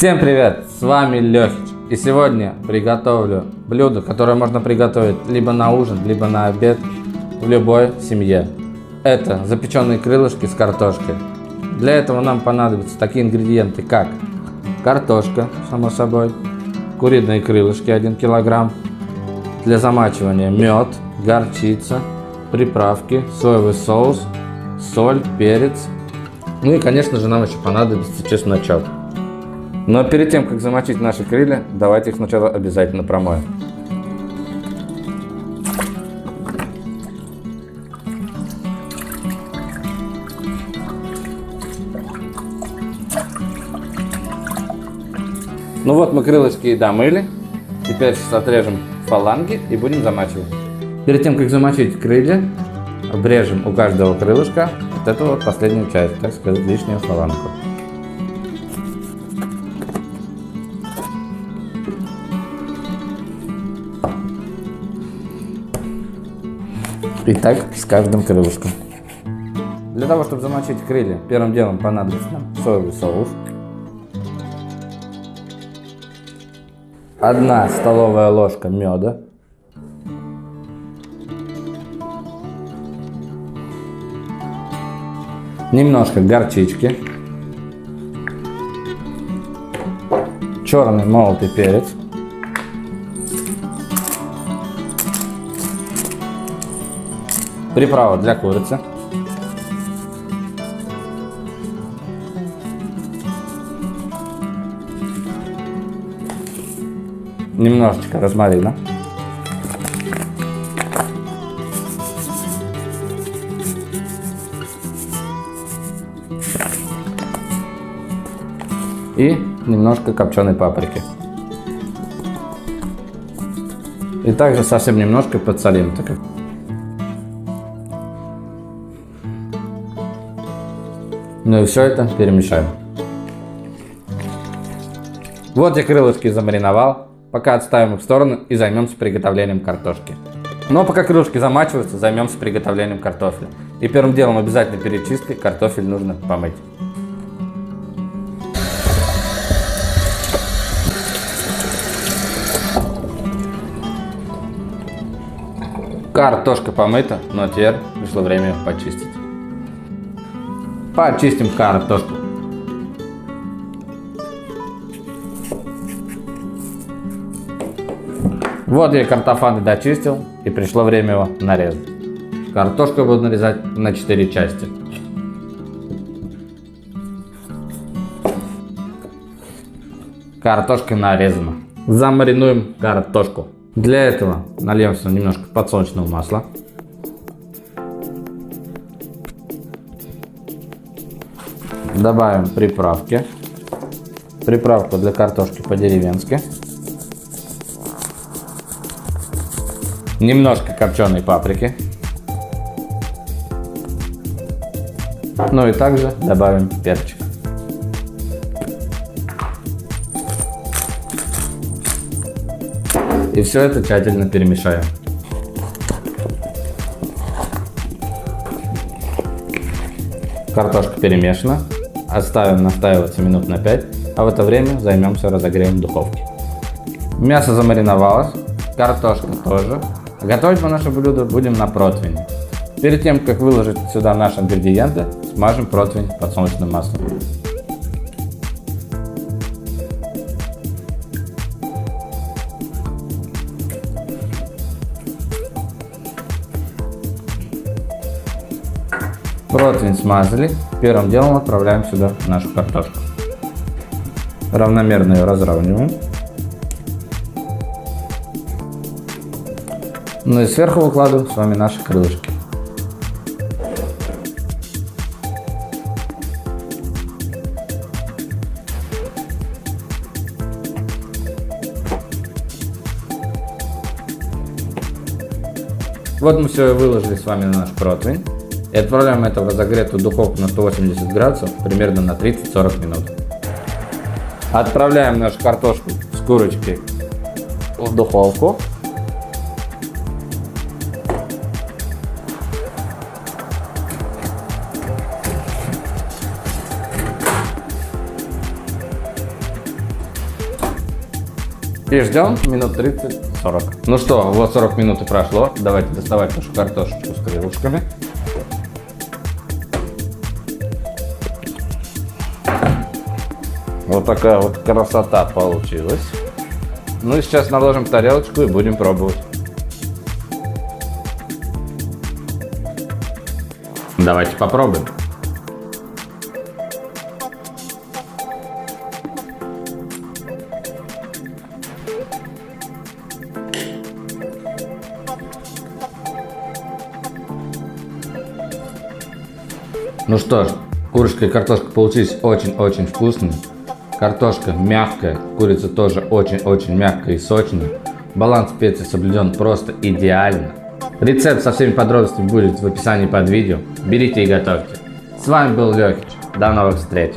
Всем привет, с вами Лехич, и сегодня приготовлю блюдо, которое можно приготовить либо на ужин, либо на обед в любой семье. Это запеченные крылышки с картошкой. Для этого нам понадобятся такие ингредиенты, как картошка, само собой, куриные крылышки 1 килограмм, для замачивания мед, горчица, приправки, соевый соус, соль, перец. Ну и, конечно же, нам еще понадобится чесночок. Но перед тем, как замочить наши крылья, давайте их сначала обязательно промоем. Ну вот мы крылышки и домыли. Теперь сейчас отрежем фаланги и будем замачивать. Перед тем, как замочить крылья, обрежем у каждого крылышка вот эту вот последнюю часть, так сказать, лишнюю фалангу. И так с каждым крылышком. Для того, чтобы замочить крылья, первым делом понадобится нам соевый соус, 1 столовая ложка меда, немножко горчички, черный молотый перец, приправа для курицы, немножечко розмарина, и немножко копченой паприки. И также совсем немножко подсолим. Ну и все это перемешаем. Вот я крылышки замариновал. Пока отставим их в сторону и займемся приготовлением картошки. Но пока крылышки замачиваются, займемся приготовлением картофеля. И первым делом обязательно перед чисткой картофель нужно помыть. Картошка помыта, но теперь пришло время ее почистить. Почистим картошку. Вот я картофаны дочистил, и пришло время его нарезать. Картошку буду нарезать на 4 части. Картошка нарезана. Замаринуем картошку. Для этого нальем сюда немножко подсолнечного масла. Добавим приправки. Приправку для картошки по-деревенски. Немножко копченой паприки. Ну и также добавим перчик. И все это тщательно перемешаем. Картошка перемешана. Оставим настаиваться минут на 5, а в это время займемся разогреем духовки. Мясо замариновалось, картошка тоже. Готовить мы наше блюдо будем на противне. Перед тем, как выложить сюда наши ингредиенты, смажем противень подсолнечным маслом. Противень смазали, первым делом отправляем сюда нашу картошку. Равномерно ее разравниваем. Ну и сверху выкладываем с вами наши крылышки. Вот мы все выложили с вами на наш противень. И отправляем это в разогретую духовку на 180 градусов примерно на 30-40 минут. Отправляем нашу картошку с курочкой в духовку. И ждем минут 30-40. Ну что, вот 40 минут и прошло. Давайте доставать нашу картошечку с крылышками. Вот такая вот красота получилась. Ну и сейчас наложим в тарелочку и будем пробовать. Давайте попробуем. Ну что ж, курочка и картошка получились очень-очень вкусные. Картошка мягкая, курица тоже очень-очень мягкая и сочная. Баланс специй соблюден просто идеально. Рецепт со всеми подробностями будет в описании под видео. Берите и готовьте. С вами был Лёхич. До новых встреч.